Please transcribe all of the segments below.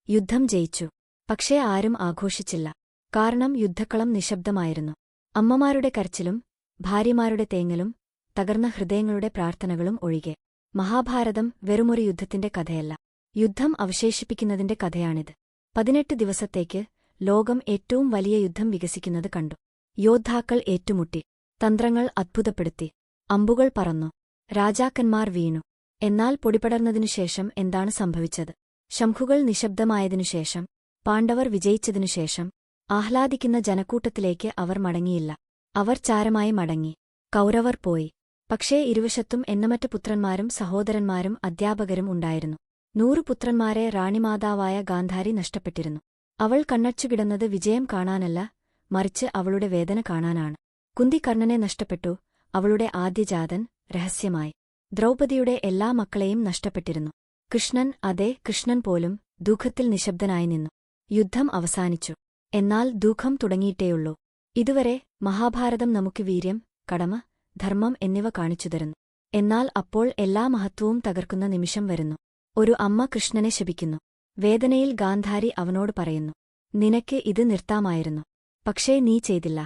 യുദ്ധം ജയിച്ചു. പക്ഷേ ആരും ആഘോഷിച്ചില്ല. കാരണം യുദ്ധക്കളം നിശബ്ദമായിരുന്നു. അമ്മമാരുടെ കരച്ചിലും ഭാര്യമാരുടെ തേങ്ങലും തകർന്ന ഹൃദയങ്ങളുടെ പ്രാർത്ഥനകളും ഒഴികെ. മഹാഭാരതം വെറുമൊരു യുദ്ധത്തിന്റെ കഥയല്ല, യുദ്ധം അവശേഷിപ്പിക്കുന്നതിന്റെ കഥയാണിത്. 18 ദിവസത്തേക്ക് ലോകം ഏറ്റവും വലിയ യുദ്ധം വികസിക്കുന്നത് കണ്ടു. യോദ്ധാക്കൾ ഏറ്റുമുട്ടി, തന്ത്രങ്ങൾ അത്ഭുതപ്പെടുത്തി, അമ്പുകൾ പറന്നു, രാജാക്കന്മാർ വീണു. എന്നാൽ പൊടിപടർന്നതിനുശേഷം എന്താണ് സംഭവിച്ചത്? ശംഖുകൾ നിശബ്ദമായതിനുശേഷം, പാണ്ഡവർ വിജയിച്ചതിനുശേഷം ആഹ്ലാദിക്കുന്ന ജനക്കൂട്ടത്തിലേക്ക് അവർ മടങ്ങിയില്ല. അവർ ചാരമായി മടങ്ങി. കൗരവർ പോയി. പക്ഷേ ഇരുവശത്തും എണ്ണമറ്റ പുത്രന്മാരും സഹോദരന്മാരും അധ്യാപകരും ഉണ്ടായിരുന്നു. 100 പുത്രന്മാരെ റാണിമാതാവായ ഗാന്ധാരി നഷ്ടപ്പെട്ടിരുന്നു. അവൾ കണ്ണടച്ചുകിടന്നത് വിജയം കാണാനല്ല, മറിച്ച് അവളുടെ വേദന കാണാനാണ്. കുന്തി കർണനെ നഷ്ടപ്പെട്ടു, അവളുടെ ആദ്യജാതൻ, രഹസ്യമായി. ദ്രൗപദിയുടെ എല്ലാ മക്കളെയും നഷ്ടപ്പെട്ടിരുന്നു. കൃഷ്ണൻ, അതെ കൃഷ്ണൻ പോലും, ദുഃഖത്തിൽ നിശബ്ദനായി നിന്നു. യുദ്ധം അവസാനിച്ചു. എന്നാൽ ദുഃഖം തുടങ്ങിയിട്ടേയുള്ളൂ. ഇതുവരെ മഹാഭാരതം നമുക്ക് വീര്യം, കടമ, ധർമ്മം എന്നിവ കാണിച്ചുതരുന്നു. എന്നാൽ അപ്പോൾ എല്ലാ മഹത്വവും തകർക്കുന്ന നിമിഷം വരുന്നു. ഒരു അമ്മ കൃഷ്ണനെ ശപിക്കുന്നു. വേദനയിൽ ഗാന്ധാരി അവനോട് പറയുന്നു, നിനക്ക് ഇത് നിർത്താമായിരുന്നു. പക്ഷേ നീ ചെയ്തില്ല.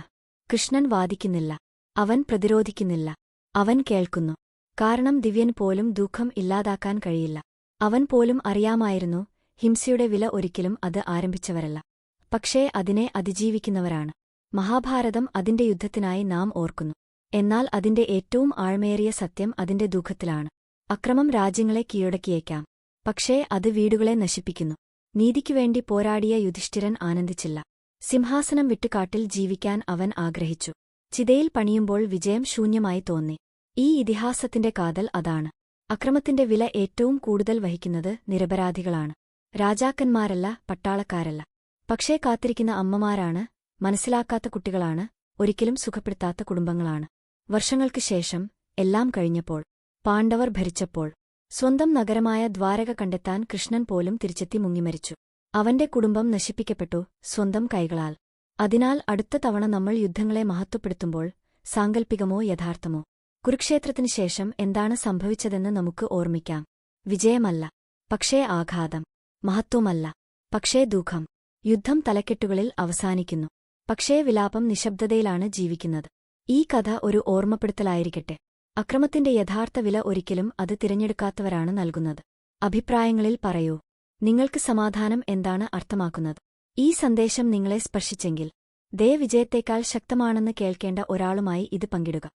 കൃഷ്ണൻ വാദിക്കുന്നില്ല. അവൻ പ്രതിരോധിക്കുന്നില്ല. അവൻ കേൾക്കുന്നു. കാരണം ദിവ്യൻ പോലും ദുഃഖം ഇല്ലാതാക്കാൻ കഴിയില്ല. അവൻ പോലും അറിയാമായിരുന്നു, ഹിംസയുടെ വില ഒരിക്കലും അത് ആരംഭിച്ചവരല്ല, പക്ഷേ അതിനെ അതിജീവിക്കുന്നവരാണ്. മഹാഭാരതം അതിന്റെ യുദ്ധത്തിനായി നാം ഓർക്കുന്നു. എന്നാൽ അതിന്റെ ഏറ്റവും ആഴമേറിയ സത്യം അതിന്റെ ദുഃഖത്തിലാണ്. അക്രമം രാജ്യങ്ങളെ കീഴടക്കിയേക്കാം, പക്ഷേ അത് വീടുകളെ നശിപ്പിക്കുന്നു. നീതിക്കുവേണ്ടി പോരാടിയ യുധിഷ്ഠിരൻ ആനന്ദിച്ചില്ല. സിംഹാസനം വിട്ടുകാട്ടിൽ ജീവിക്കാൻ അവൻ ആഗ്രഹിച്ചു. ചിതയിൽ പണിയുമ്പോൾ വിജയം ശൂന്യമായി തോന്നി. ഈ ഇതിഹാസത്തിന്റെ കാതൽ അതാണ്. അക്രമത്തിന്റെ വില ഏറ്റവും കൂടുതൽ വഹിക്കുന്നത് നിരപരാധികളാണ്. രാജാക്കന്മാരല്ല, പട്ടാളക്കാരല്ല. പക്ഷേ കാത്തിരിക്കുന്ന അമ്മമാരാണ്, മനസ്സിലാക്കാത്ത കുട്ടികളാണ്, ഒരിക്കലും സുഖപ്പെടുത്താത്ത കുടുംബങ്ങളാണ്. വർഷങ്ങൾക്ക് ശേഷം, എല്ലാം കഴിഞ്ഞപ്പോൾ, പാണ്ഡവർ ഭരിച്ചപ്പോൾ, സ്വന്തം നഗരമായ ദ്വാരക കണ്ടെത്താൻ കൃഷ്ണൻ പോലും തിരിച്ചെത്തി മുങ്ങിമരിച്ചു. അവന്റെ കുടുംബം നശിപ്പിക്കപ്പെട്ടു, സ്വന്തം കൈകളാൽ. അതിനാൽ അടുത്ത തവണ നമ്മൾ യുദ്ധങ്ങളെ മഹത്വപ്പെടുത്തുമ്പോൾ, സാങ്കൽപ്പികമോ യഥാർത്ഥമോ, കുരുക്ഷേത്രത്തിനു ശേഷം എന്താണ് സംഭവിച്ചതെന്ന് നമുക്ക് ഓർമ്മിക്കാം. വിജയമല്ല, പക്ഷേ ആഘാതം. മഹത്വമല്ല, പക്ഷേ ദുഃഖം. യുദ്ധം തലക്കെട്ടുകളിൽ അവസാനിക്കുന്നു, പക്ഷേ വിലാപം നിശബ്ദതയിലാണ് ജീവിക്കുന്നത്. ഈ കഥ ഒരു ഓർമ്മപ്പെടുത്തലായിരിക്കട്ടെ. അക്രമത്തിന്റെ യഥാർത്ഥ വില ഒരിക്കലും അത് തിരഞ്ഞെടുക്കാത്തവരാണ് നൽകുന്നത്. അഭിപ്രായങ്ങളിൽ പറയൂ, നിങ്ങൾക്ക് സമാധാനം എന്താണ് അർത്ഥമാക്കുന്നത്? ഈ സന്ദേശം നിങ്ങളെ സ്പർശിച്ചെങ്കിൽ, വിജയത്തേക്കാൾ ശക്തമാണെന്ന് കേൾക്കേണ്ട ഒരാളുമായി ഇത് പങ്കിടുക.